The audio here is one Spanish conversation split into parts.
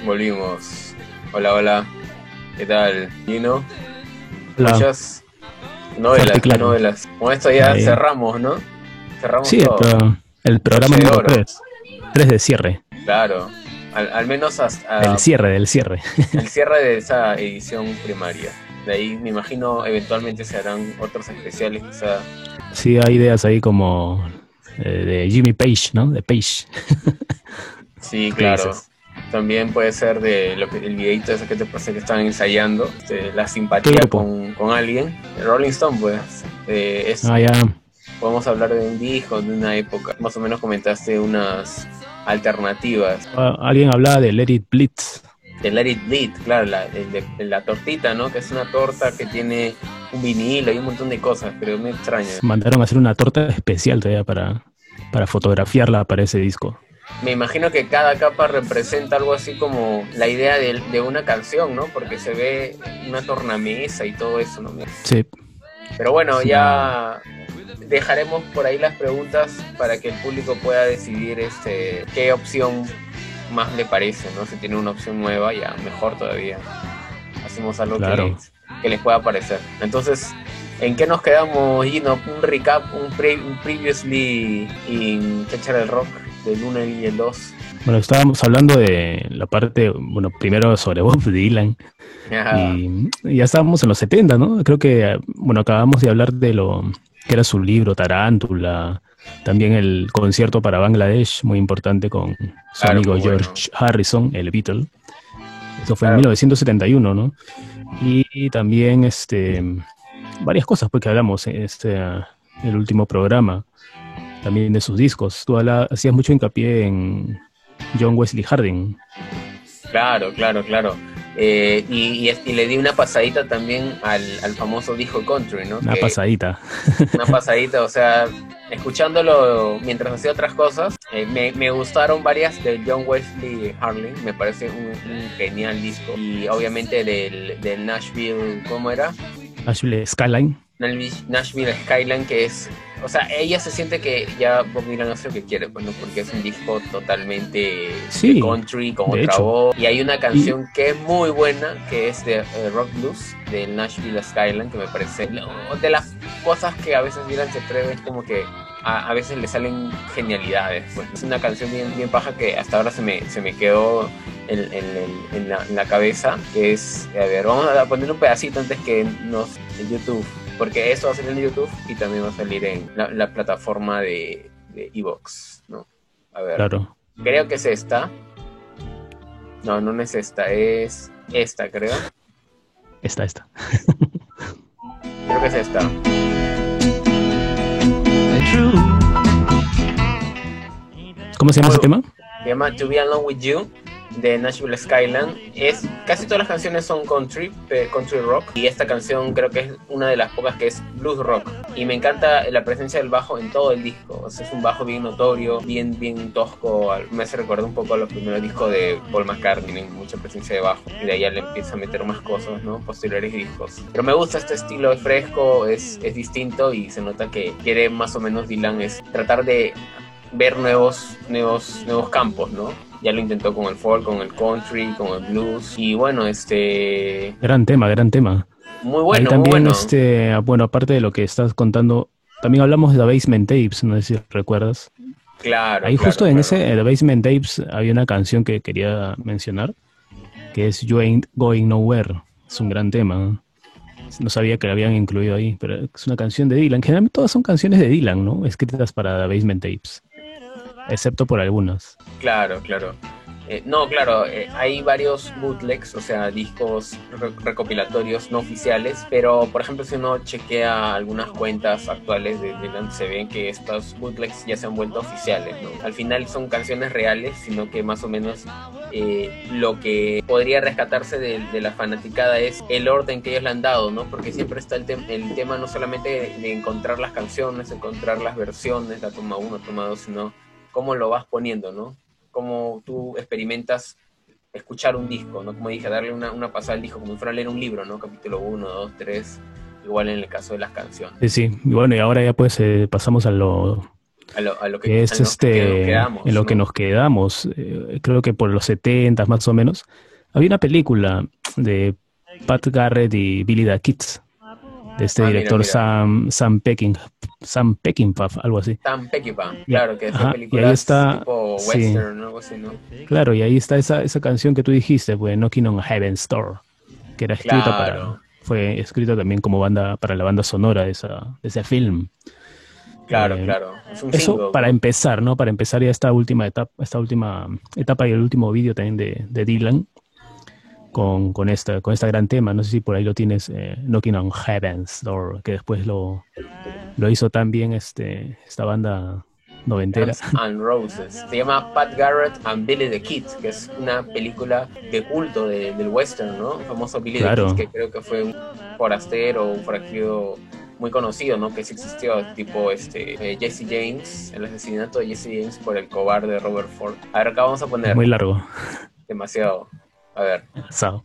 Volvimos. Hola, hola. ¿Qué tal, Gino? Hola, Muchas fuerte y novelas, claro. novelas. Con esto ya Ahí. cerramos, ¿no? Cerramos Sí, todo. el programa Broche de número oro. 3, 3 de cierre, Claro. Al menos del hasta cierre, del cierre. el cierre de esa edición primaria. De ahí me imagino eventualmente se harán otros especiales, quizá. Sí, hay ideas ahí como de Jimmy Page, ¿no? De Page. Sí, ¿Tú qué claro. dices? También puede ser de lo que el videito ese que te parece que están ensayando, la ¿Qué simpatía grupo? con alguien. El Rolling Stone, pues, es Ah, ya. podemos hablar de un disco, de una época. Más o menos comentaste unas alternativas. Alguien hablaba de Let It Blitz. De Let It Bleed, claro, la tortita, ¿no? Que es una torta que tiene un vinilo y un montón de cosas, pero me extraña. Mandaron a hacer una torta especial todavía para fotografiarla para ese disco. Me imagino que cada capa representa algo así como la idea de una canción, ¿no? Porque se ve una tornamesa y todo eso, ¿no? Sí, Pero bueno, es una... ya dejaremos por ahí las preguntas para que el público pueda decidir qué opción más le parece, ¿no? Si tiene una opción nueva, ya mejor todavía. Hacemos algo Claro. que les pueda parecer. Entonces, ¿en qué nos quedamos, Gino? Un recap, un previously in Chachar el Rock del 1 y el 2. Bueno, estábamos hablando de la parte, bueno, primero sobre Bob Dylan. Y ya estábamos en los 70, ¿no? Creo que, bueno, acabamos de hablar de lo que era su libro, Tarántula, también el concierto para Bangladesh, muy importante con su Claro, amigo muy bueno. George Harrison, el Beatle. Eso fue en Claro, 1971, ¿no? Y también varias cosas pues, que hablamos en el último programa, también de sus discos. Hacías mucho hincapié en John Wesley Harding, claro, claro, claro. Y le di una pasadita también al famoso disco country, ¿no? una Que pasadita. una pasadita, o sea, escuchándolo mientras hacía otras cosas, me gustaron varias de John Wesley Harding, me parece un genial disco. Y obviamente del Nashville, ¿cómo era? Ashley Skyline. Nashville Skyline, que es, o sea, ella se siente que ya Bob Dylan hace lo que quiere, bueno, porque es un disco totalmente de Sí, country, con de otra hecho. voz, y hay una Y canción que es muy buena, que es de Rock Blues, del Nashville Skyline, que me parece de las cosas que a veces Dylan se atreve, es como que a veces le salen genialidades, pues. Es una canción bien, bien paja que hasta ahora se me quedó en la cabeza, que es, a ver, vamos a poner un pedacito antes que nos en YouTube, porque esto va a salir en YouTube y también va a salir en la plataforma de Evox, ¿no? A ver, claro, creo que es esta. No, no es esta, es esta, creo. está. Creo que es esta. ¿Cómo se llama Muy, ese tema? se llama To Be Alone With You de Nashville Skyline. Casi todas las canciones son country rock, y esta canción creo que es una de las pocas que es blues rock, y me encanta la presencia del bajo en todo el disco. O sea, es un bajo bien notorio, bien, bien tosco, me hace recordar un poco a los primeros discos de Paul McCartney, tienen mucha presencia de bajo, y de ahí ya le empieza a meter más cosas, ¿no? Posteriores discos. Pero me gusta este estilo, es fresco, es distinto, y se nota que quiere más o menos Dylan es tratar de ver nuevos campos, ¿no? Ya lo intentó con el folk, con el country, con el blues. Y bueno, Gran tema, gran tema. muy Ahí bueno, muy también, bueno. bueno, aparte de lo que estás contando, también hablamos de The Basement Tapes, no sé si recuerdas. Claro, Ahí claro, justo en claro. The Basement Tapes había una canción que quería mencionar, que es You Ain't Going Nowhere. Es un gran tema, ¿no? No sabía que la habían incluido ahí, pero es una canción de Dylan. Generalmente todas son canciones de Dylan, ¿no? Escritas para The Basement Tapes, excepto por algunas. Claro, claro. No, claro, hay varios bootlegs, o sea, discos recopilatorios no oficiales, pero por ejemplo si uno chequea algunas cuentas actuales de Dylan, se ven que estos bootlegs ya se han vuelto oficiales, ¿no? Al final son canciones reales, sino que más o menos lo que podría rescatarse de la fanaticada es el orden que ellos le han dado, ¿no? Porque siempre está el tema no solamente de encontrar las canciones, encontrar las versiones, la toma 1, toma 2, sino cómo lo vas poniendo, ¿no? Cómo tú experimentas escuchar un disco, ¿no? Como dije, darle una pasada al disco, como si fuera a leer un libro, ¿no? Capítulo 1, 2, 3. igual en el caso de las canciones. Sí, sí. Y bueno, y ahora ya pues pasamos a lo A lo que es a lo que nos en quedamos, lo que ¿no? nos quedamos. Creo que por los 70 más o menos. Había una película de Pat Garrett y Billy the Kid, de este Ah, mira, director mira. Sam Peckinpah, algo así. Sam Peckinpah, Ya, claro, que hacía ajá, y ahí películas está, tipo sí, western, ¿no? Algo así, ¿no? claro, y ahí está esa canción que tú dijiste, pues Knocking on Heaven's Door, que era escrita Claro, fue escrita también como banda, para la banda sonora de ese film. claro, Eh, claro. Es un Eso single, para ¿no? empezar, ¿no? Para empezar ya esta última etapa y el último vídeo también de Dylan con esta gran tema. No sé si por ahí lo tienes, Knocking on Heaven's Door, que después lo hizo también esta banda noventera. Guns and Roses. Se llama Pat Garrett and Billy the Kid, que es una película de culto del western, ¿no? El famoso Billy the Kid, Claro, que creo que fue un forastero, un forajido muy conocido, ¿no? Que sí existió, tipo Jesse James, el asesinato de Jesse James por el cobarde Robert Ford. A ver, acá vamos a es poner muy largo. demasiado. A ver. Sao.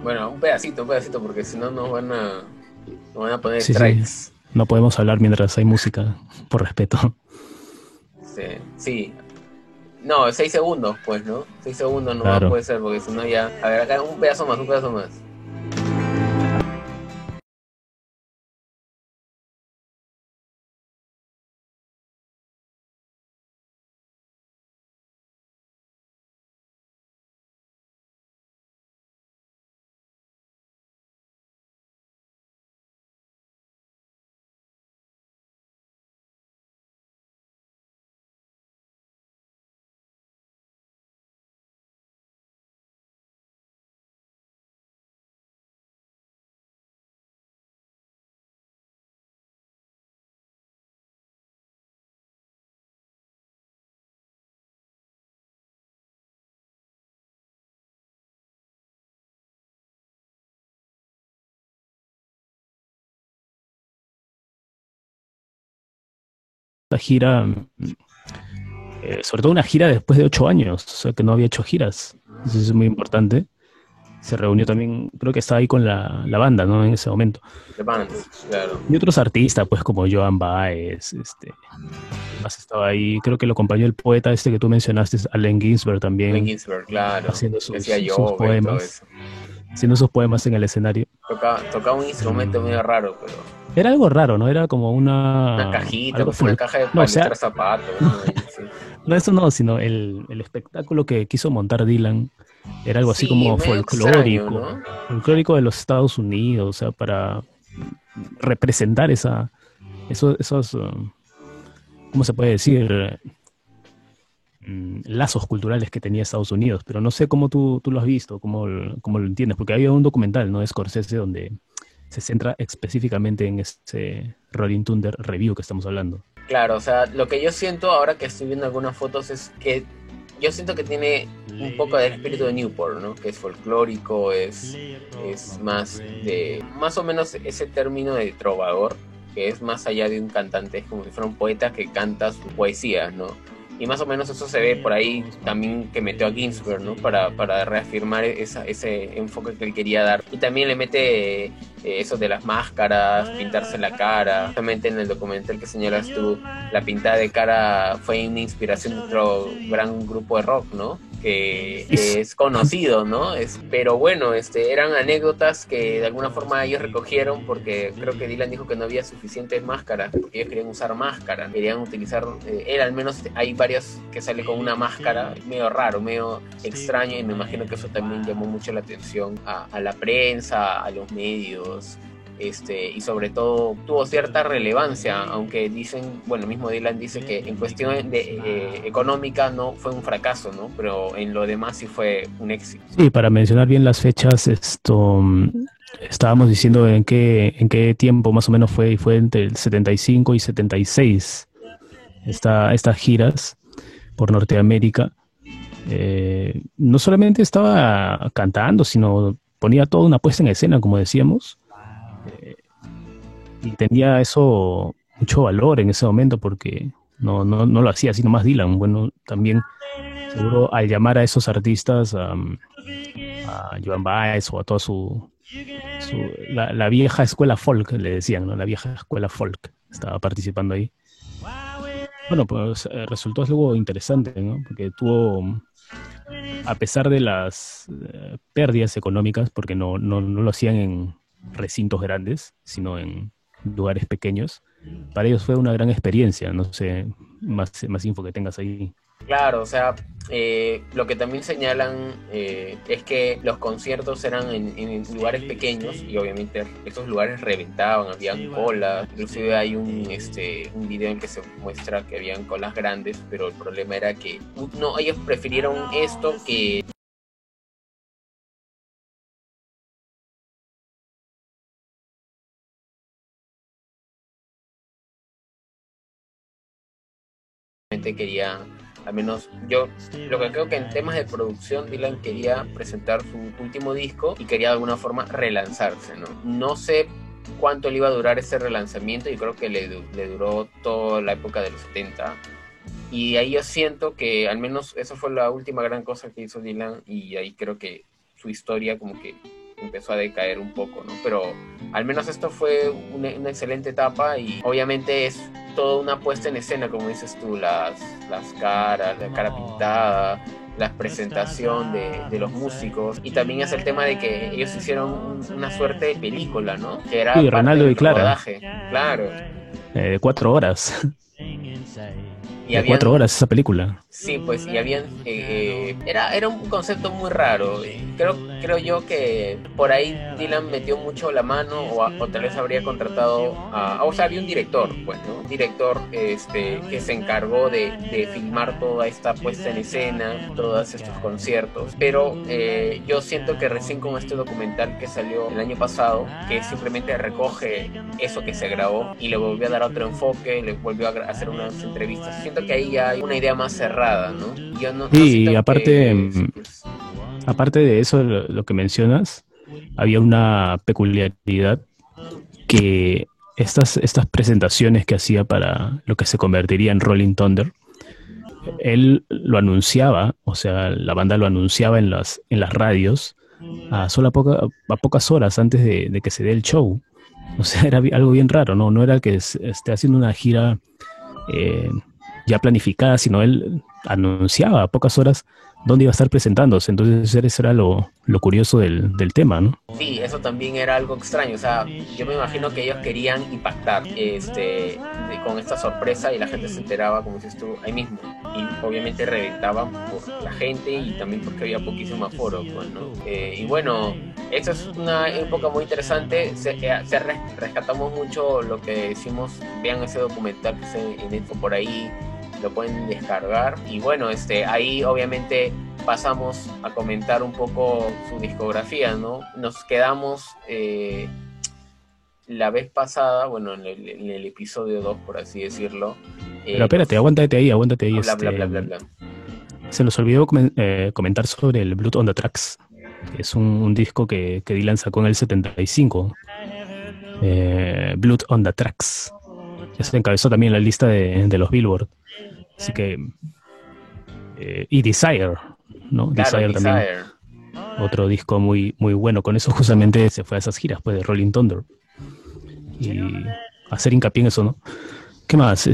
Bueno, un pedacito, porque si no nos van a poner Sí, sí. strikes. No podemos hablar mientras hay música, por respeto. Sí, sí. No, 6 segundos, pues, ¿no? 6 segundos nomás Claro. puede ser, porque si no ya... A ver, acá un pedazo más, un pedazo más. La gira, sobre todo una gira después de 8 años, o sea que no había hecho giras. Eso es muy importante. Se reunió también, creo que estaba ahí con la banda, ¿no? En ese momento. The Band, claro. Y otros artistas, pues como Joan Baez, más estaba ahí, creo que lo acompañó el poeta este que tú mencionaste, Allen Ginsberg Allen también, Ginsberg, claro. haciendo Que hacía sus yoga y todo poemas, eso. en el escenario. Tocaba un instrumento medio raro, pero... Era algo raro, ¿no? Era como Una cajita, algo pues una folk. caja de No, o para sea, zapatos, ¿no? Ahí, sí. no eso no, sino el espectáculo que quiso montar Dylan era algo así Sí, como medio extraño, ¿no? folclórico de los Estados Unidos, o sea, para representar esos, ¿cómo se puede decir? Lazos culturales que tenía Estados Unidos, pero no sé cómo tú lo has visto, cómo lo entiendes, porque había un documental, ¿no? De Scorsese donde se centra específicamente en ese Rolling Thunder Review que estamos hablando. Claro, o sea, lo que yo siento ahora que estoy viendo algunas fotos es que yo siento que tiene un poco del espíritu de Newport, ¿no? Que es folclórico, es más o menos ese término de trovador, que es más allá de un cantante, es como si fuera un poeta que canta su poesía, ¿no? Y más o menos eso se ve por ahí también que metió a Ginsberg, ¿no? Para reafirmar ese enfoque que él quería dar. Y también le mete eso de las máscaras, pintarse la cara. Justamente en el documental que señalas tú, la pintada de cara fue una inspiración de otro gran grupo de rock, ¿no? Que es conocido, ¿no? Pero bueno, eran anécdotas que de alguna forma ellos recogieron porque creo que Dylan dijo que no había suficientes máscaras, porque ellos querían usar máscaras, querían utilizar, él al menos hay varios que sale con una máscara, medio raro, medio extraño, y me imagino que eso también llamó mucho la atención a la prensa, a los medios. Y sobre todo tuvo cierta relevancia, aunque dicen, bueno, el mismo Dylan dice que en cuestión económica no fue un fracaso, ¿no? Pero en lo demás sí fue un éxito. Sí, para mencionar bien las fechas, estábamos diciendo en qué tiempo más o menos fue entre el 75 y 76 estas giras por Norteamérica. No solamente estaba cantando, sino ponía toda una puesta en escena, como decíamos, y tenía eso mucho valor en ese momento porque no lo hacía así nomás Dylan. Bueno, también seguro al llamar a esos artistas, a Joan Baez o a toda la vieja escuela folk, le decían, ¿no? La vieja escuela folk estaba participando ahí. Bueno, pues resultó algo interesante, ¿no? Porque a pesar de las pérdidas económicas, porque no lo hacían en recintos grandes, sino en lugares pequeños, para ellos fue una gran experiencia. No sé, más info que tengas ahí. Claro, o sea, lo que también señalan es que los conciertos eran en lugares pequeños y obviamente estos lugares reventaban, habían colas, inclusive hay un video en que se muestra que habían colas grandes, pero el problema era que no, ellos prefirieron esto que quería, al menos yo, lo que creo que en temas de producción, Dylan quería presentar su último disco y quería de alguna forma relanzarse, ¿no? No sé cuánto le iba a durar ese relanzamiento y creo que le duró toda la época de los 70. Y ahí yo siento que al menos esa fue la última gran cosa que hizo Dylan y ahí creo que su historia como que empezó a decaer un poco, ¿no? Pero al menos esto fue una excelente etapa y obviamente es toda una puesta en escena, como dices tú, las caras, la cara pintada, la presentación de los músicos y también es el tema de que ellos hicieron una suerte de película, ¿no? Que era Sí, parte Ronaldo del y Clara. rodaje. Claro. 4 horas. Y de 4 horas esa película. Sí, pues, y habían... era un concepto muy raro. Creo yo que por ahí Dylan metió mucho la mano o tal vez habría contratado o sea, había un director, pues, ¿no? Un director que se encargó de filmar toda esta puesta en escena, todos estos conciertos. Pero yo siento que recién con este documental que salió el año pasado, que simplemente recoge eso que se grabó y le volvió a dar otro enfoque, le volvió a hacer unas entrevistas. Siento que ahí hay una idea más cerrada, ¿no? Yo no Sí, y pues, aparte de eso, lo que mencionas, había una peculiaridad que estas presentaciones que hacía para lo que se convertiría en Rolling Thunder, él lo anunciaba, o sea, la banda lo anunciaba en las radios a pocas horas antes de que se dé el show. O sea, era algo bien raro, ¿no? No era que esté haciendo una gira ya planificada, sino él anunciaba a pocas horas dónde iba a estar presentándose. Entonces eso era lo curioso del tema, ¿no? Sí, eso también era algo extraño. O sea, yo me imagino que ellos querían impactar con esta sorpresa y la gente se enteraba, como dices tú, ahí mismo. Y obviamente reventaban por la gente y también porque había poquísimo aforo, pues, ¿no? Y bueno, esta es una época muy interesante. Rescatamos mucho lo que decimos. Vean ese documental que está en Info por ahí, lo pueden descargar y bueno, ahí obviamente pasamos a comentar un poco su discografía, ¿no? Nos quedamos la vez pasada, bueno, en el episodio 2, por así decirlo. Pero espérate, aguántate ahí. Bla. Se nos olvidó comentar sobre el Blood on the Tracks, que es un disco que Dylan sacó en el 75. Blood on the Tracks. Ya se encabezó también en la lista de los Billboard. Así que... y Desire, ¿no? Claro, Desire también. Otro disco muy, muy bueno. Con eso justamente se fue a esas giras, pues, de Rolling Thunder. Y hacer hincapié en eso, ¿no? ¿Qué más?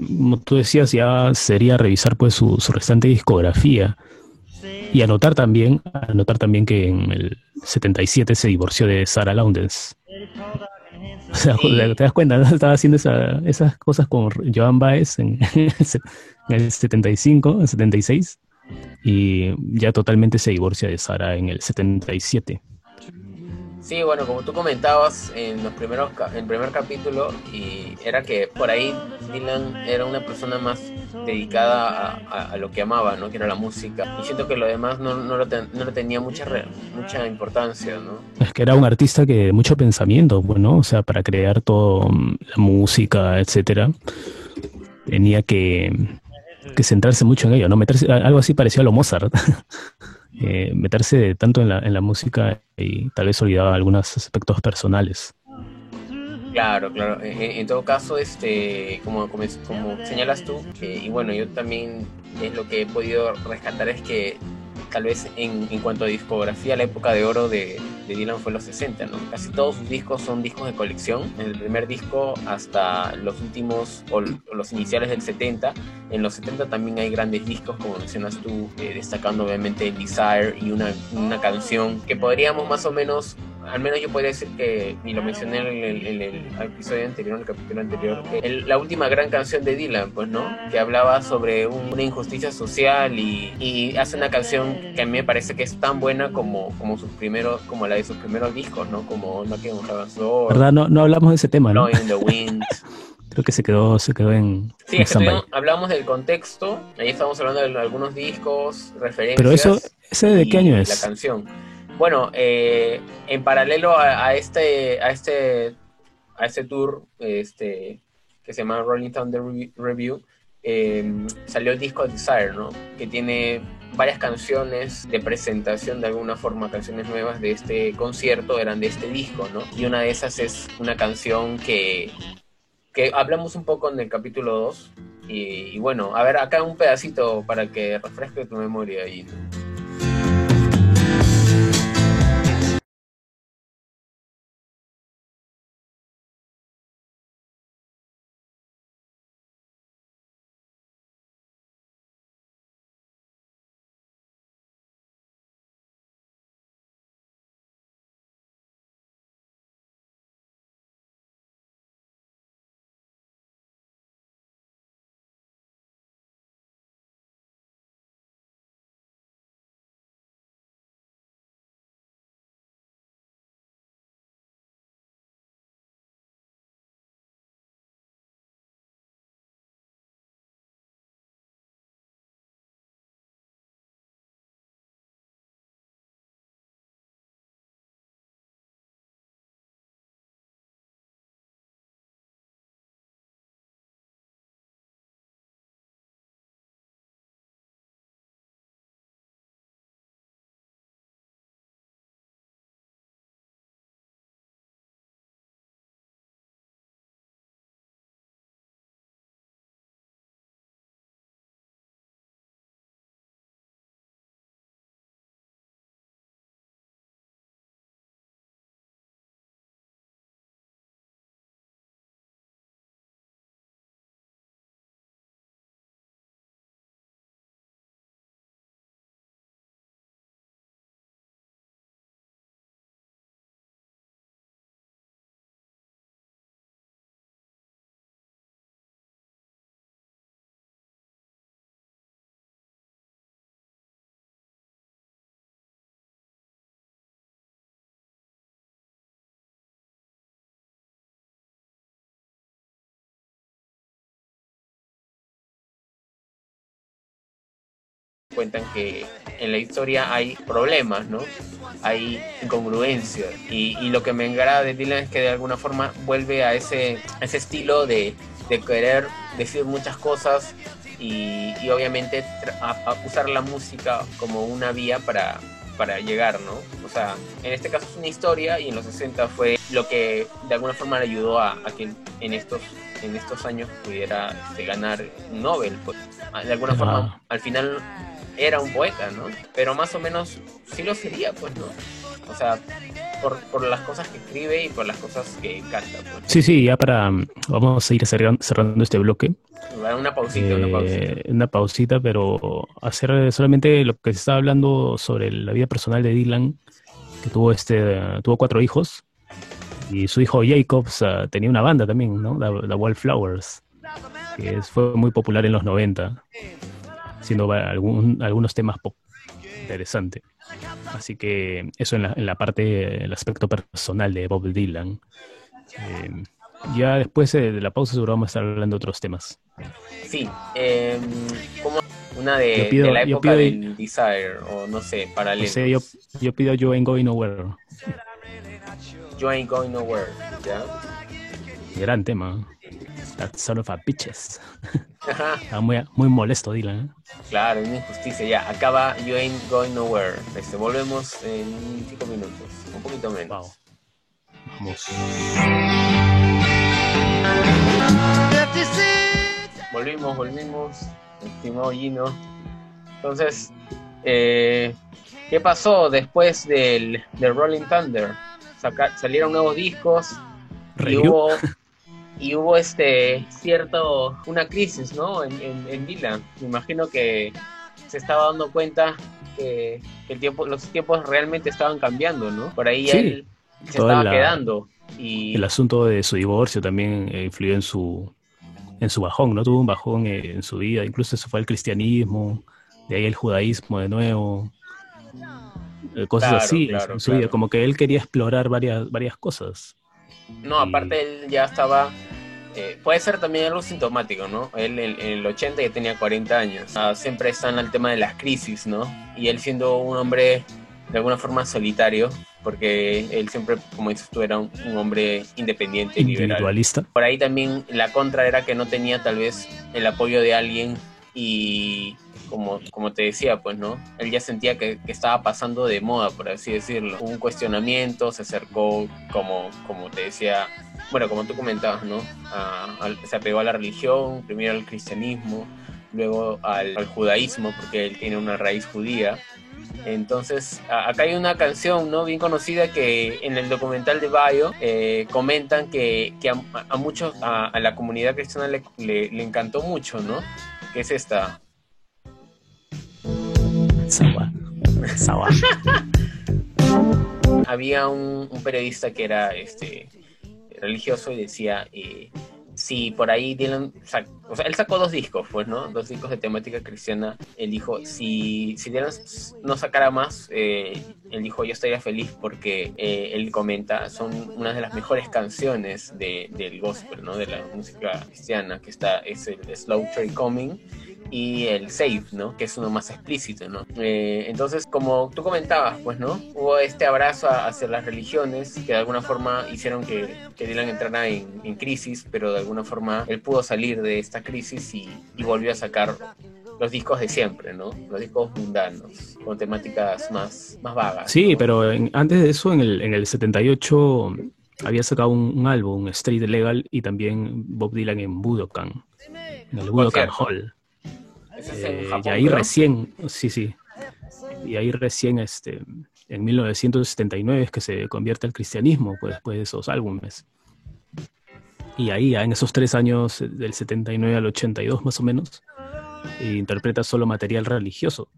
Como tú decías, ya sería revisar, pues, su restante discografía. Y anotar también que en el 77 se divorció de Sarah Lowndes. O sea, sí. Te das cuenta, ¿no? Estaba haciendo esas cosas con Joan Baez en el 75, en 76, y ya totalmente se divorcia de Sara en el 77. Sí, bueno, como tú comentabas en el primer capítulo, y era que por ahí Dylan era una persona más dedicada a lo que amaba, ¿no? Que era la música. Y siento que lo demás no le tenía mucha importancia, ¿no? Es que era un artista que de mucho pensamiento, bueno, o sea, para crear todo, la música, etcétera, tenía que centrarse mucho en ello, ¿no? Meterse, algo así parecido a lo Mozart. Meterse tanto en la música y tal vez olvidaba algunos aspectos personales. Claro, claro. En todo caso, como señalas tú, y bueno, yo también es lo que he podido rescatar es que tal vez en cuanto a discografía, la época de oro de Dylan fue los 60, ¿no? Casi todos sus discos son discos de colección, desde el primer disco hasta los últimos o los iniciales del 70. En los 70 también hay grandes discos, como mencionas tú, destacando obviamente Desire y una canción que podríamos más o menos, al menos yo podría decir que, y lo mencioné en el episodio anterior, en el capítulo anterior, la última gran canción de Dylan, pues, ¿no? Que hablaba sobre una injusticia social y hace una canción que a mí me parece que es tan buena como la de sus primeros discos, ¿no? Como Knocking on Heaven's Door, ¿Verdad? No, no hablamos de ese tema, ¿no? Blowing in the Wind. Creo que se quedó en Sí, es que stand-by. hablamos del contexto, ahí estamos hablando de algunos discos, Pero referencias ¿ese de qué año y la es? canción. Bueno, en paralelo a este tour que se llama Rolling Thunder Review, salió el disco Desire, ¿no? Que tiene varias canciones de presentación, de alguna forma, canciones nuevas de este concierto eran de este disco, ¿no? Y una de esas es una canción que hablamos un poco en el capítulo 2. Y bueno, a ver, acá un pedacito para que refresque tu memoria ahí, ¿no? Cuentan que en la historia hay problemas, ¿no? Hay incongruencias. Y lo que me agrada de Dylan es que de alguna forma vuelve a ese estilo de querer decir muchas cosas y obviamente usar la música como una vía para llegar, ¿no? O sea, en este caso es una historia y en los 60 fue lo que de alguna forma le ayudó a que en estos años pudiera ganar un Nobel. Pues. De alguna forma, al final era un poeta, ¿no? Pero más o menos sí lo sería, pues, ¿no? O sea, por las cosas que escribe y por las cosas que canta. Pues. Sí, ya vamos a ir cerrando este bloque. Una pausita. Una pausita, pero hacer solamente lo que se estaba hablando sobre la vida personal de Dylan, que tuvo 4 hijos, y su hijo Jacobs tenía una banda también, ¿no? La Wallflowers, que fue muy popular en los 90, haciendo algunos temas pop interesante. Así que eso en la parte, el aspecto personal de Bob Dylan. Ya después de la pausa seguro vamos a estar hablando de otros temas. Sí, como una de la época del Desire, o no sé, paralelos. O sea, yo pido You Ain't Going Nowhere. You Ain't Going Nowhere, ¿ya? Gran tema. That son of a bitches. Estaba muy molesto Dylan, ¿eh? Claro, una injusticia. Ya, acaba You Ain't Going Nowhere. Volvemos en 5 minutos, un poquito menos. Wow. Vamos. Volvimos, estimado Gino. Entonces, ¿qué pasó después del Rolling Thunder? Salieron nuevos discos y hubo una crisis, ¿no? En Dylan. Me imagino que se estaba dando cuenta que los tiempos realmente estaban cambiando, ¿no? Por ahí Sí, él se estaba quedando. Y el asunto de su divorcio también influyó en su bajón, ¿no? Tuvo un bajón en su vida, incluso se fue al cristianismo, de ahí el judaísmo de nuevo, cosas así en su vida, como que él quería explorar varias cosas. No, aparte él ya estaba, puede ser también algo sintomático, ¿no? Él en el 80 ya tenía 40 años, siempre están al tema de las crisis, ¿no? Y él siendo un hombre de alguna forma solitario, porque él siempre, como dices tú, era un hombre independiente, individualista. Liberal. Por ahí también la contra era que no tenía tal vez el apoyo de alguien y como te decía, pues, ¿no? Él ya sentía que estaba pasando de moda, por así decirlo. Hubo un cuestionamiento, se acercó, como te decía, bueno, como tú comentabas, ¿no? Se apegó a la religión, primero al cristianismo, luego al judaísmo, porque él tiene una raíz judía. Entonces, acá hay una canción, ¿no? Bien conocida que en el documental de Bio comentan que a muchos, a la comunidad cristiana le encantó mucho, ¿no? Que es esta. Sawa. Había un periodista que era religioso y decía, si por ahí Dylan, él sacó 2 discos, pues, ¿no? 2 discos de temática cristiana. Él dijo, si Dylan no sacara más, él dijo, yo estaría feliz porque él comenta, son una de las mejores canciones del gospel, ¿no? De la música cristiana, es el Slow Train Coming y el Save, ¿no? Que es uno más explícito, ¿no? Entonces, como tú comentabas, pues, ¿no? Hubo este abrazo hacia las religiones que de alguna forma hicieron que Dylan entrara en crisis, pero de alguna forma él pudo salir de esta crisis y volvió a sacar los discos de siempre, ¿no? Los discos mundanos, con temáticas más vagas. Sí, ¿no? pero antes de eso, en el 78, había sacado un álbum, Street Legal, y también Bob Dylan en Budokan, en el Budokan Hall. En Japón, y ahí creo. recién, sí, y ahí recién en 1979 es que se convierte al cristianismo, pues, después de esos álbumes. Y ahí, en esos 3 años, del 79 al 82 más o menos, interpreta solo material religioso.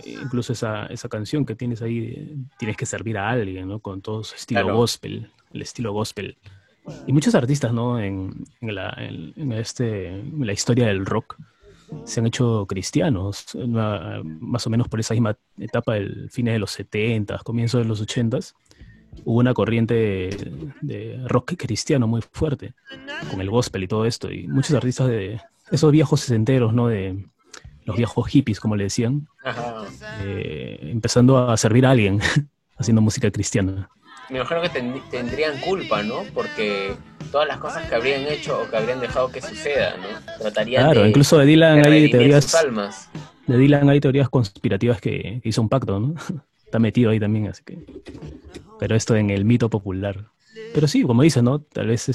Incluso esa canción que tienes ahí, tienes que servir a alguien, ¿no? Con todo su estilo gospel, el estilo gospel. Y muchos artistas, ¿no? En la historia del rock se han hecho cristianos, más o menos por esa misma etapa del fines de los 70, comienzos de los 80. Hubo una corriente de rock cristiano muy fuerte, con el gospel y todo esto, y muchos artistas de esos viejos sesenteros, ¿no? De los viejos hippies, como le decían, empezando a servir a alguien, haciendo música cristiana. Me imagino que tendrían culpa, ¿no? Porque todas las cosas que habrían hecho o que habrían dejado que sucedan, ¿no? Tratarían incluso de Dylan hay teorías, sus almas. De Dylan hay teorías conspirativas que hizo un pacto, ¿no? Está metido ahí también, así que... Pero esto en el mito popular. Pero sí, como dices, ¿no? Tal vez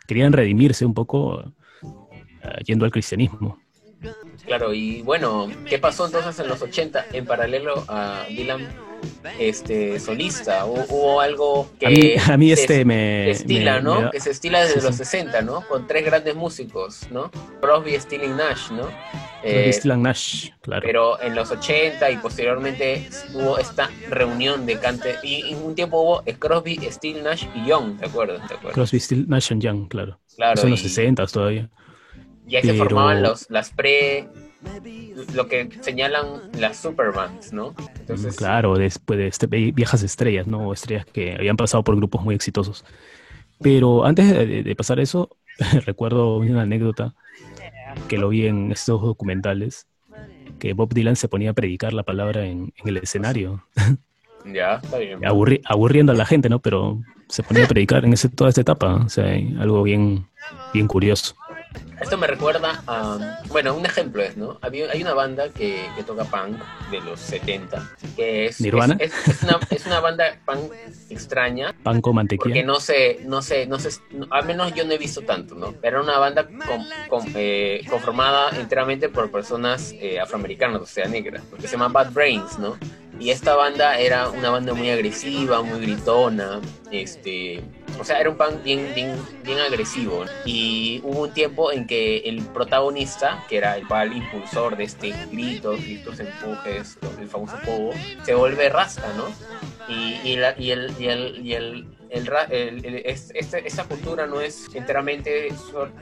querían redimirse un poco yendo al cristianismo. Claro, y bueno, ¿qué pasó entonces en los 80 en paralelo a Dylan solista? Hubo algo que a mí me estila, ¿no? Que se estila desde los 60, ¿no? Con 3 grandes músicos, ¿no? Crosby, Stills y Nash, ¿no? Crosby, Stills y Nash, claro. Pero en los 80 y posteriormente hubo esta reunión de cante y en un tiempo hubo Crosby, Stills, Nash y Young, ¿te acuerdas? Crosby, Stills, Nash and Young, claro. Eso en los 60 todavía. Y ahí se formaban lo que señalan las superbands, ¿no? Entonces, claro, después de viejas estrellas, ¿no? Estrellas que habían pasado por grupos muy exitosos. Pero antes de pasar eso, recuerdo una anécdota que lo vi en estos documentales, que Bob Dylan se ponía a predicar la palabra en el escenario. Ya, está bien. Aburriendo a la gente, ¿no? Pero se ponía a predicar en toda esta etapa, o sea, algo bien curioso. Esto me recuerda a, bueno, un ejemplo es, ¿no? Hay una banda que toca punk de los 70, que Nirvana, es una banda punk extraña, pan con mantequilla. porque al menos yo no he visto tanto, ¿no? Pero era una banda conformada enteramente por personas afroamericanas, o sea, negras, porque se llama Bad Brains, ¿no? Y esta banda era una banda muy agresiva, muy gritona, o sea, era un punk bien agresivo. Y hubo un tiempo en que el protagonista, que era el impulsor de este gritos, empujes, el famoso pogo, se vuelve rasta, ¿no? Esta cultura no es enteramente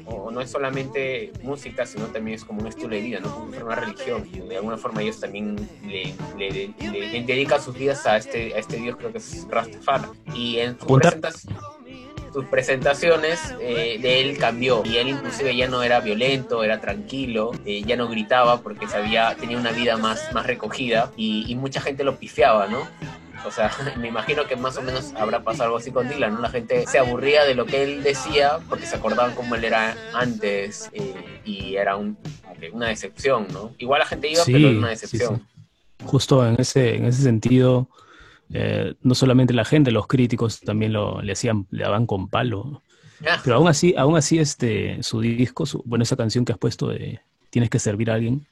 o no es solamente música, sino también es como un estilo de vida, ¿no? Como una religión. De alguna forma ellos también le dedican sus vidas a este dios, creo que es Rastafari. Y en sus presentaciones de él cambió, y él inclusive ya no era violento, era tranquilo, ya no gritaba porque tenía una vida más recogida, y mucha gente lo pifiaba, ¿no? O sea, me imagino que más o menos habrá pasado algo así con Dylan, ¿no? La gente se aburría de lo que él decía porque se acordaban cómo él era antes, y era como que una decepción, ¿no? Igual la gente iba, pero era una decepción. Sí. Justo en ese sentido, no solamente la gente, los críticos también le daban con palo. Pero aún así su disco, bueno, esa canción que has puesto de Tienes que servir a alguien,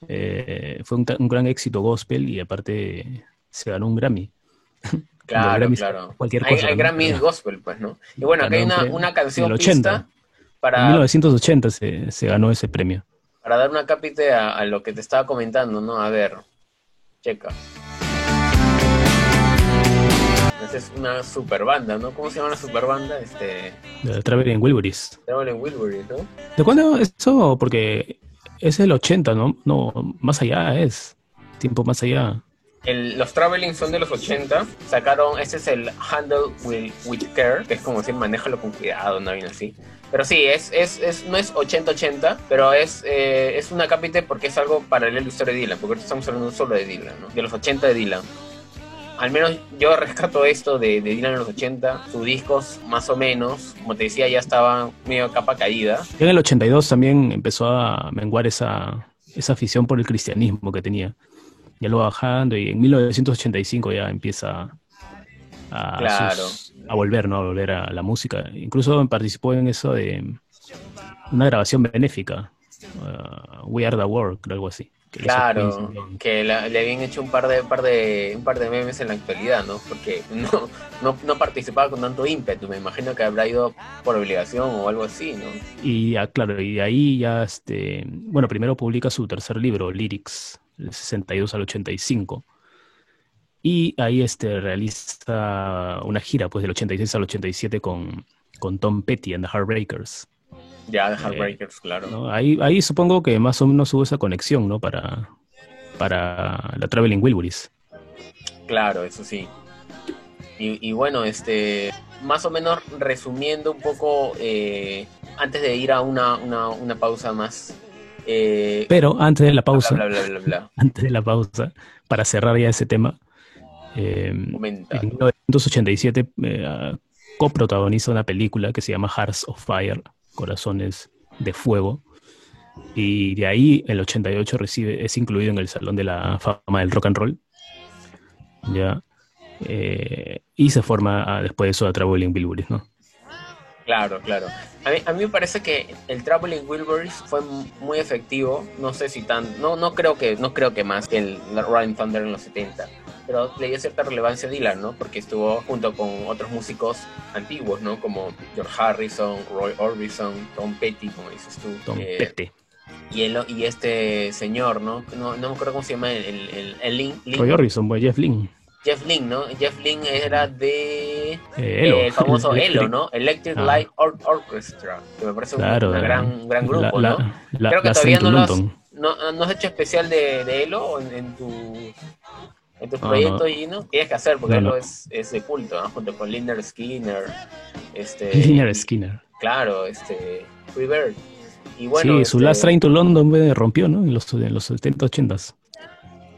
fue un gran éxito gospel, y aparte se ganó un Grammy. Claro, Grammy, claro. cualquier cosa, Hay ¿no? Grammy Gospel, pues, ¿no? Y bueno, acá hay una En canción el pista 80, en para 1980 se ganó ese premio. dar una cápite a lo que te estaba comentando, ¿no? A ver, checa. Esa es una super banda, ¿no? ¿Cómo se llama la super banda? Traveling Wilburys. Traveling Wilburys, ¿no? ¿De cuándo eso? Porque es el 80, ¿no? No, más allá es. Tiempo más allá. Los Traveling son de los 80. Sacaron, este es el Handle with Care, que es como decir, manéjalo con cuidado, no bien así. Pero sí, no es 80-80, pero es una cápite porque es algo paralelo a la historia de Dylan, porque ahorita estamos hablando solo de Dylan, ¿no? De los 80 de Dylan. Al menos yo rescato esto de Dylan en los 80, sus discos más o menos, como te decía, ya estaban medio capa caída. Y en el 82 también empezó a menguar esa afición por el cristianismo que tenía. Ya lo va bajando, y en 1985 ya empieza Claro. a volver, ¿no? A volver a la música. Incluso participó en eso de una grabación benéfica, We Are the World, creo, algo así. Claro, que le habían hecho un par de memes en la actualidad, ¿no? Porque no participaba con tanto ímpetu, me imagino que habrá ido por obligación o algo así, ¿no? Y ya, claro, y de ahí ya, bueno, primero publica su tercer libro, Lyrics, del 62 al 85. Y ahí realiza una gira, pues, del 86 al 87 con Tom Petty and the Heartbreakers. Ya, The Heartbreakers, claro. ¿No? Ahí supongo que más o menos hubo esa conexión, ¿no? Para la Traveling Wilburys. Claro, eso sí. Y bueno, más o menos resumiendo un poco, antes de ir a una pausa más. Pero antes de la pausa, bla, bla, bla, bla. antes de la pausa, para cerrar ya ese tema, en 1987 coprotagoniza una película que se llama Hearts of Fire, Corazones de Fuego, y de ahí el 88 es incluido en el Salón de la Fama del Rock and Roll, ya, y se forma después de eso a Traveling Wilburys, ¿no? Claro. A mí me parece que el Traveling Wilburys fue muy efectivo. No sé si no creo que más que el Rolling Thunder en los 70, pero le dio cierta relevancia a Dylan, ¿no? Porque estuvo junto con otros músicos antiguos, ¿no? Como George Harrison, Roy Orbison, Tom Petty, como dices tú. Tom Petty. Y este señor, ¿no? No me acuerdo cómo se llama el Link. Roy Orbison, pues Jeff Lynne. Jeff Lynne, ¿no? Jeff Lynne era de el famoso ELO, ¿no? Electric Light Orchestra, que me parece claro, un gran grupo, ¿no? Creo que la todavía no has hecho especial de ELO en tus proyectos, Gino. Tienes que hacer, porque ELO es de culto, ¿no? Junto con Lynyrd Skynyrd. Lynyrd Skynyrd. Claro, Freebird. Y bueno, sí, su Last Train to London rompió, ¿no? En los 70, 80s.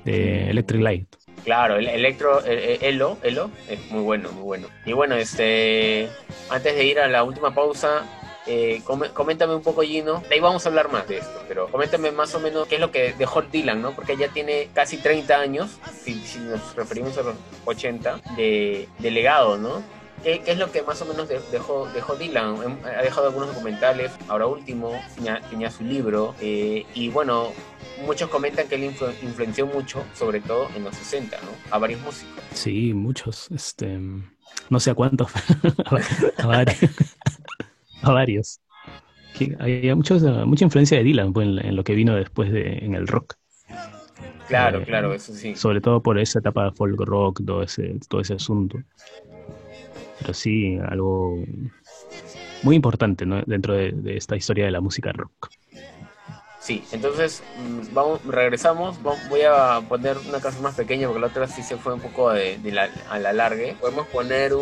Electric Light. Claro, el ELO es muy bueno. Y bueno, antes de ir a la última pausa, Coméntame un poco, Gino, de ahí vamos a hablar más de esto, pero coméntame más o menos qué es lo que dejó Dylan, ¿no? Porque ya tiene casi 30 años, si nos referimos a los 80, de legado, ¿no? ¿Qué es lo que más o menos dejó Dylan? Ha dejado algunos documentales, ahora último, tenía su libro, y bueno, muchos comentan que él influenció mucho, sobre todo en los 60, ¿no? A varios músicos. Sí, muchos. No sé a cuántos, a varios. A varios. Había mucha influencia de Dylan pues, en lo que vino después en el rock. Claro, claro, eso sí. Sobre todo por esa etapa de folk rock, todo ese asunto. Pero sí, algo muy importante, ¿no? Dentro de esta historia de la música rock. Sí, entonces regresamos. Voy a poner una canción más pequeña porque la otra sí se fue un poco a la larga. Podemos poner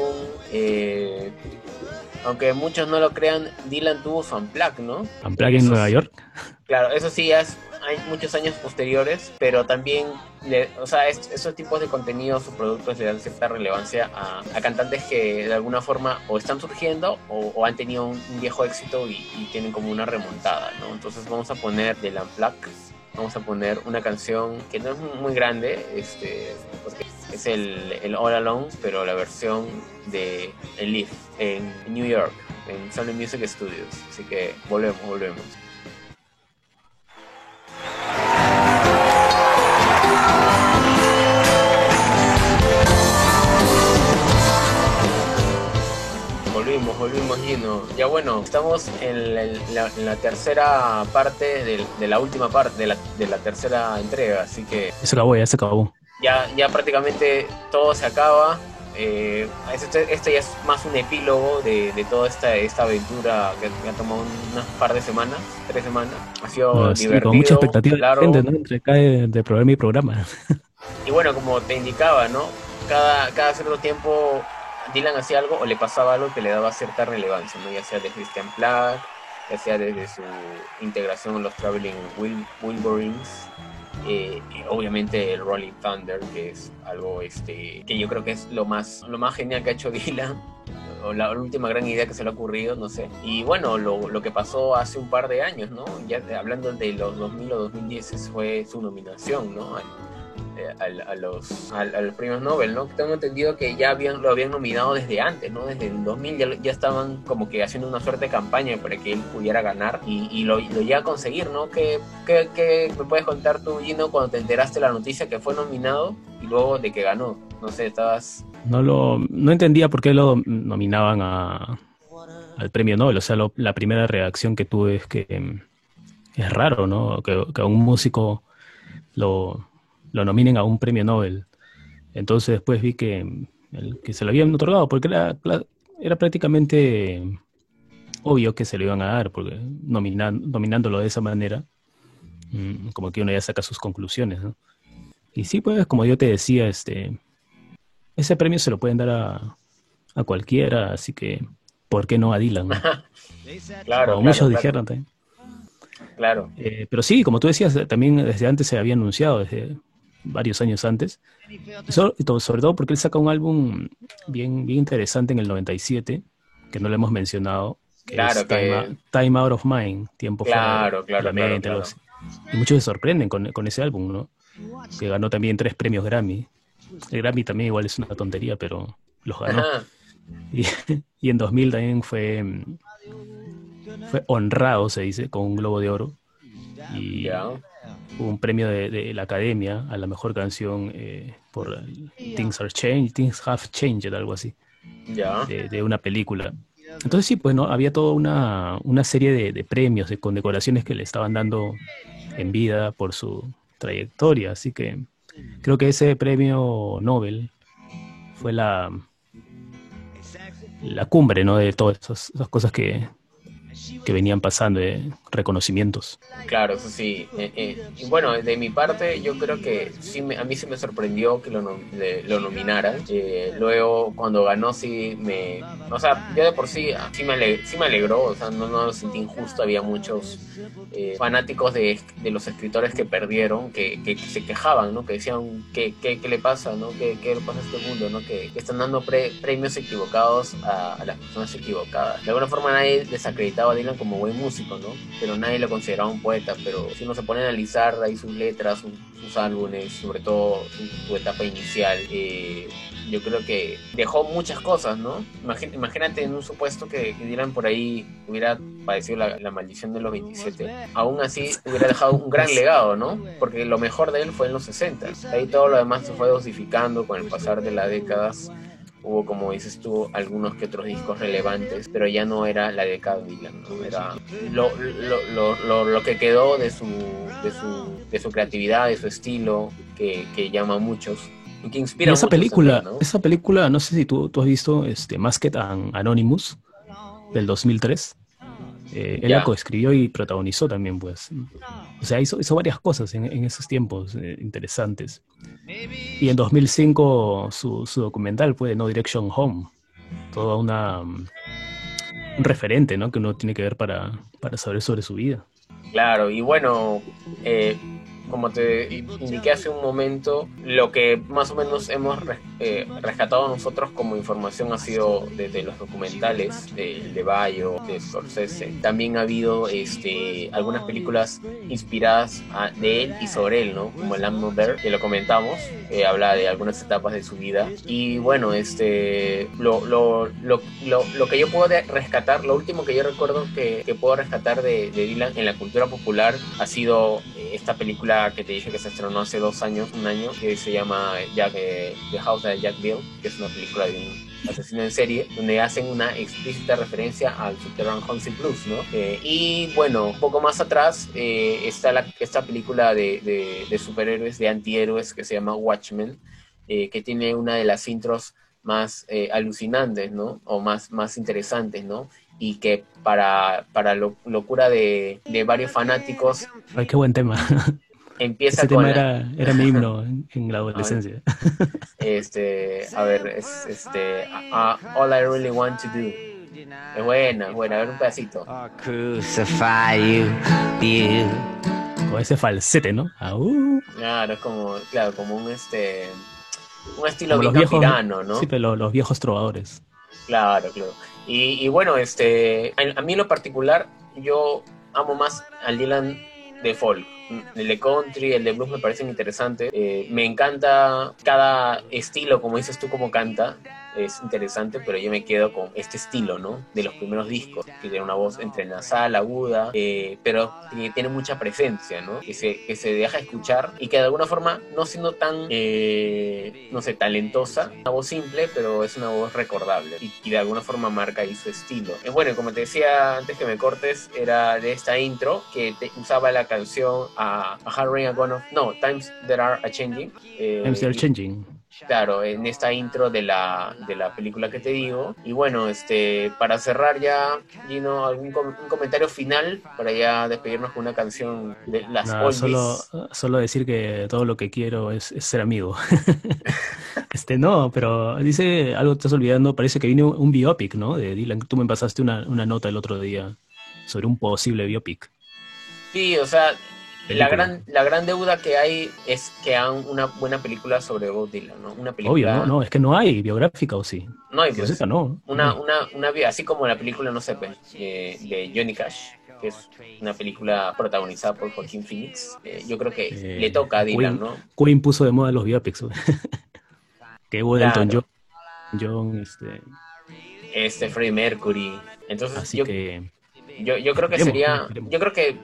aunque muchos no lo crean, Dylan tuvo su Unplugged, ¿no? ¿Unplugged en Nueva York? Claro, eso sí, hay muchos años posteriores, pero también, esos tipos de contenidos o productos le dan cierta relevancia a cantantes que de alguna forma o están surgiendo o han tenido un viejo éxito y tienen como una remontada, ¿no? Entonces vamos a poner del Unplugged, vamos a poner una canción que no es muy grande, porque es el All Alone, pero la versión de el Live en New York, en Sony Music Studios. Así que volvemos. Volvimos, Gino. Ya bueno, estamos en la tercera parte de la última parte de la tercera entrega, así que Ya se acabó. Ya prácticamente todo se acaba. Este ya es más un epílogo de toda esta aventura que ha tomado unas par de semanas, 3 semanas. Ha sido divertido, con mucha expectativa claro. de la gente, ¿no? Entre de programa y programa. Y bueno, como te indicaba, ¿no? Cada cierto tiempo Dylan hacía algo o le pasaba algo que le daba cierta relevancia, ¿no? Ya sea desde este Unplugged, ya sea desde su integración en los Traveling Wilburys, y obviamente el Rolling Thunder, que es algo que yo creo que es lo más genial que ha hecho Dylan, o la última gran idea que se le ha ocurrido, no sé. Y bueno, lo que pasó hace un par de años, ¿no? Ya hablando de los 2000 o 2010, fue su nominación, ¿no? A los premios Nobel, ¿no? Tengo entendido que ya lo habían nominado desde antes, ¿no? Desde el 2000 ya estaban como que haciendo una suerte de campaña para que él pudiera ganar y lo llega a conseguir, ¿no? ¿Qué me puedes contar tú, Gino, cuando te enteraste de la noticia que fue nominado y luego de que ganó? No sé, estabas... No entendía por qué lo nominaban al premio Nobel. O sea, la primera reacción que tuve es que es raro, ¿no? Que a un músico lo nominen a un premio Nobel. Entonces después vi que se lo habían otorgado, porque era prácticamente obvio que se lo iban a dar, porque nominándolo de esa manera, como que uno ya saca sus conclusiones, ¿no? Y sí, pues, como yo te decía, ese premio se lo pueden dar a cualquiera, así que, ¿por qué no a Dylan? Claro, muchos dijeron también. Claro. Pero sí, como tú decías, también desde antes se había anunciado, desde varios años antes, sobre todo porque él saca un álbum bien interesante en el 97, que no lo hemos mencionado, que es Time Out of Mind, Tiempo Fuera de la Mente. Claro. Y muchos se sorprenden con ese álbum, ¿no? Que ganó también 3 premios Grammy. El Grammy también igual es una tontería, pero los ganó. Y en 2000 también fue honrado, se dice, con un Globo de Oro. Y un premio de la Academia a la mejor canción por Things Have Changed, algo así, de una película. Entonces sí, pues no había toda una serie de premios, de condecoraciones que le estaban dando en vida por su trayectoria, así que creo que ese premio Nobel fue la cumbre, ¿no? De todas esas cosas que venían pasando, de reconocimientos. Claro, eso sí. Y bueno, de mi parte, yo creo que sí a mí sí me sorprendió que lo nominaran. Luego, cuando ganó, o sea, yo de por sí me alegró, o sea, no lo sentí injusto. Había muchos fanáticos de los escritores que perdieron, que se quejaban, ¿no? Que decían, ¿qué le pasa, ¿no? ¿Qué le pasa a este mundo, ¿no? Que están dando premios equivocados a las personas equivocadas. De alguna forma nadie desacreditaba recordaba a Dylan como buen músico, ¿no? Pero nadie lo consideraba un poeta. Pero si uno se pone a analizar ahí sus letras, sus álbumes, sobre todo su etapa inicial, yo creo que dejó muchas cosas, ¿no? Imagínate en un supuesto que Dylan por ahí hubiera padecido la maldición de los 27. Aún así hubiera dejado un gran legado, ¿no? Porque lo mejor de él fue en los 60. Ahí todo lo demás se fue dosificando con el pasar de las décadas. Hubo, como dices tú, algunos que otros discos relevantes, pero ya no era la década de Dylan, ¿no? Era lo que quedó de su creatividad, de su estilo, que llama a muchos. Y que inspira Y esa película, también, ¿no? esa película, no sé si tú has visto Masked and Anonymous del 2003. Él la Ya, coescribió y protagonizó también, pues. O sea, hizo varias cosas en esos tiempos interesantes. Y en 2005 su documental fue No Direction Home. Toda un referente, ¿no? Que uno tiene que ver para saber sobre su vida. claro. Y bueno, como te indiqué hace un momento, lo que más o menos hemos rescatado nosotros como información ha sido desde los documentales de Bayo, de Scorsese. También ha habido algunas películas inspiradas de él y sobre él, ¿no? Como El I'm Not There, que lo comentamos, habla de algunas etapas de su vida. Y bueno, lo que yo puedo rescatar, lo último que yo recuerdo que puedo rescatar de Dylan en la cultura popular ha sido esta película que te dije que se estrenó hace un año, que se llama The House of Jack Bill, que es una película de un asesino en serie, donde hacen una explícita referencia al subterráneo Hunting Blues, ¿no? Y bueno, un poco más atrás está esta película de superhéroes, de antihéroes, que se llama Watchmen, que tiene una de las intros más alucinantes, ¿no? O más interesantes, ¿no? Y que para locura de varios fanáticos Ay, qué buen tema. empieza Ese con tema la... era mi himno en la A ver, adolescencia. a ver, All I Really Want to Do. Es buena, a ver un pedacito. Or crucify you, you. Con ese falsete, ¿no? Aú. Claro, es como, claro, como un estilo Como bien los viejos, campirano, ¿no? sí, pero los viejos trovadores. Claro, claro. Y bueno, a mí en lo particular, yo amo más al Dylan de folk. El de country, el de blues me parecen interesantes. Me encanta cada estilo, como dices tú, como canta. Es interesante, pero yo me quedo con este estilo, ¿no? De los primeros discos, que tiene una voz entre nasal, aguda, pero que tiene mucha presencia, ¿no? Que se deja escuchar y que de alguna forma, no siendo tan, no sé, talentosa, una voz simple, pero es una voz recordable y de alguna forma marca ahí su estilo. Bueno, como te decía antes que me cortes, era de esta intro que usaba la canción a Hard Rain Times That Are A Changing. Times Are Changing. Claro, en esta intro de la película que te digo. Y bueno, para cerrar ya, Gino, un comentario final para ya despedirnos con una canción de las Nada, oldies. solo decir que todo lo que quiero es ser amigo. No, pero dice algo, te estás olvidando, parece que viene un biopic, ¿no? De Dylan. Tú me pasaste una nota el otro día sobre un posible biopic. Sí, o sea, Película. la gran deuda que hay es que hagan una buena película sobre Bob Dylan, ¿no? Una Obvio, ¿no? película... No, es que no hay biográfica, ¿o sí? No hay, Que yo pues, sepa, no hay. así como la película, no sé, pues, de Johnny Cash, que es una película protagonizada por Joaquin Phoenix. Yo creo que le toca a Dylan, ¿no? Queen puso de moda los biopics. Que hubo Elton Claro, John, Freddie Mercury. Entonces, así que yo creo que esperemos, sería, esperemos. yo creo que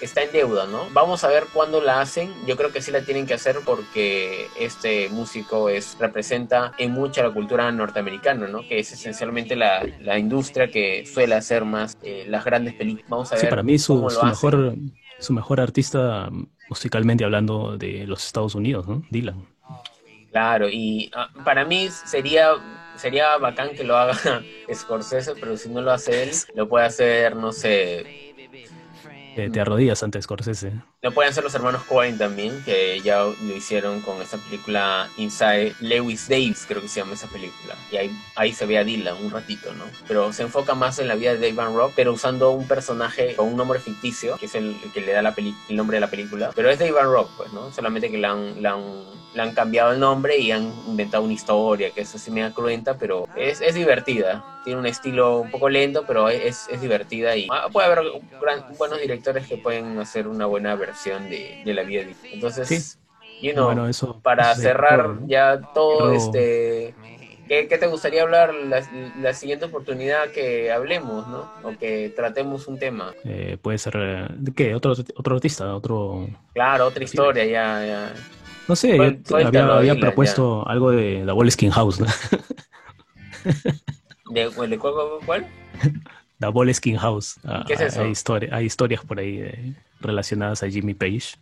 está en deuda, ¿no? Vamos a ver cuándo la hacen. Yo creo que sí la tienen que hacer porque este músico representa en mucha la cultura norteamericana, ¿no? Que es esencialmente la industria que suele hacer más las grandes películas. Vamos a Sí, ver para mí cómo lo hacen. su mejor artista musicalmente hablando de los Estados Unidos, ¿no? Dylan. Claro, y para mí sería bacán que lo haga Scorsese, pero si no lo hace él, lo puede hacer, no sé, Te arrodillas ante Scorsese. lo pueden hacer los hermanos Coen también, que ya lo hicieron con esta película Inside Lewis Davis, creo que se llama esa película. Y ahí se ve a Dylan un ratito, ¿no? Pero se enfoca más en la vida de Dave Van Rock, pero usando un personaje con un nombre ficticio, que es el que le da el nombre de la película. Pero es Dave Van Rock, pues, ¿no? Solamente que le han le han cambiado el nombre y han inventado una historia que es así media cruenta, pero es divertida. Tiene un estilo un poco lento, pero es divertida y puede haber buenos directores que pueden hacer una buena versión de la vida de Disney. Entonces, sí. bueno, Eso, para eso cerrar ¿no? ya todo Quiero... ¿qué te gustaría hablar la siguiente oportunidad que hablemos, ¿no? O que tratemos un tema. puede ser... ¿Qué? ¿Otro artista? ¿Otro...? Claro, otra ¿Prefieres? historia, ya. No sé, yo Suéltalo, había Dylan, ya. propuesto algo de The Boleskine House, ¿no? ¿De cuál? The Boleskine House. ¿Qué es eso? Hay historias por ahí relacionadas a Jimmy Page,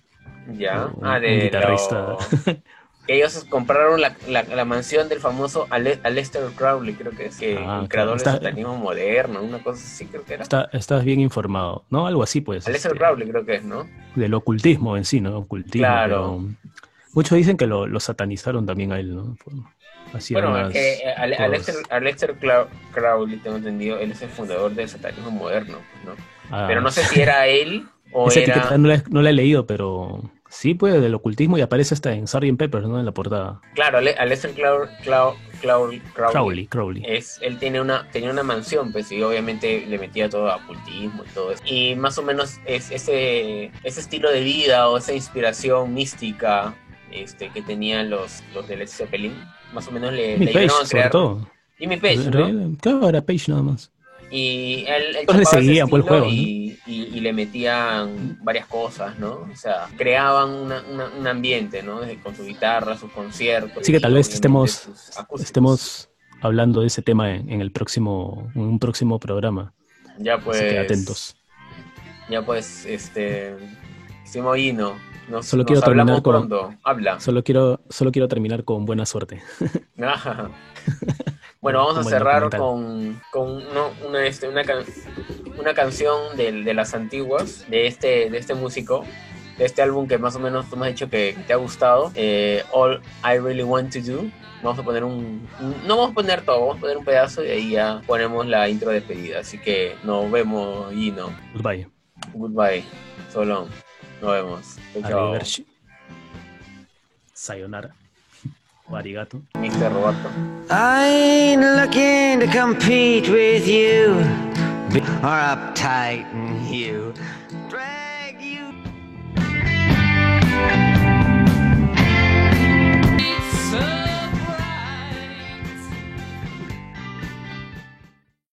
Ya. un guitarrista. Ellos compraron la mansión del famoso Aleister Crowley, creo que es el Claro. creador del satanismo moderno, una cosa así creo que era. Estás bien informado, ¿no? Algo así, pues. Aleister Crowley creo que es, ¿no? Del ocultismo en sí, ¿no? Ocultismo, Claro. pero muchos dicen que lo satanizaron también a él, ¿no? Hacía Bueno, unas es que cosas. Aleister Crowley, tengo entendido, él es el fundador del satanismo moderno, ¿no? Pero no sé Sí. si era él o Esa era... etiqueta no la he leído, pero sí, pues, del ocultismo y aparece hasta en Sgt. Pepper, ¿no? En la portada. Claro, Aleister Crowley. Crowley. Él tenía una mansión, pues, y obviamente le metía todo a ocultismo y todo eso. Y más o menos es ese estilo de vida o esa inspiración mística que tenían los de Led Zeppelin, más o menos le Jimmy Page, ayudaron a sobre crear todo. Jimmy Page, En ¿no? realidad, claro, era Page nada más. Y él Entonces le chapaba ese seguían por el estilo juego, ¿no? y le metían varias cosas, ¿no? O sea, creaban un ambiente, ¿no? Con su guitarra, sus conciertos. Así que tal vez obviamente sus acústicos. estemos hablando de ese tema en un próximo programa. Ya pues. Así que atentos. Ya pues, Simo Hino, nos Solo quiero hablamos terminar con... pronto. Habla. Solo quiero terminar con buena suerte. Bueno, vamos a Como el cerrar documental. con una canción de las antiguas, de este músico, de este álbum que más o menos tú me has dicho que te ha gustado, All I Really Want to Do. Vamos a poner no vamos a poner todo, vamos a poner un pedazo y ahí ya ponemos la intro de despedida. Así que nos vemos, Gino. Goodbye. So long. Nos vemos. Chao. Arrivederci. Sayonara. O arigato. Mr. Roboto. I ain't looking to compete with you or uptight and you.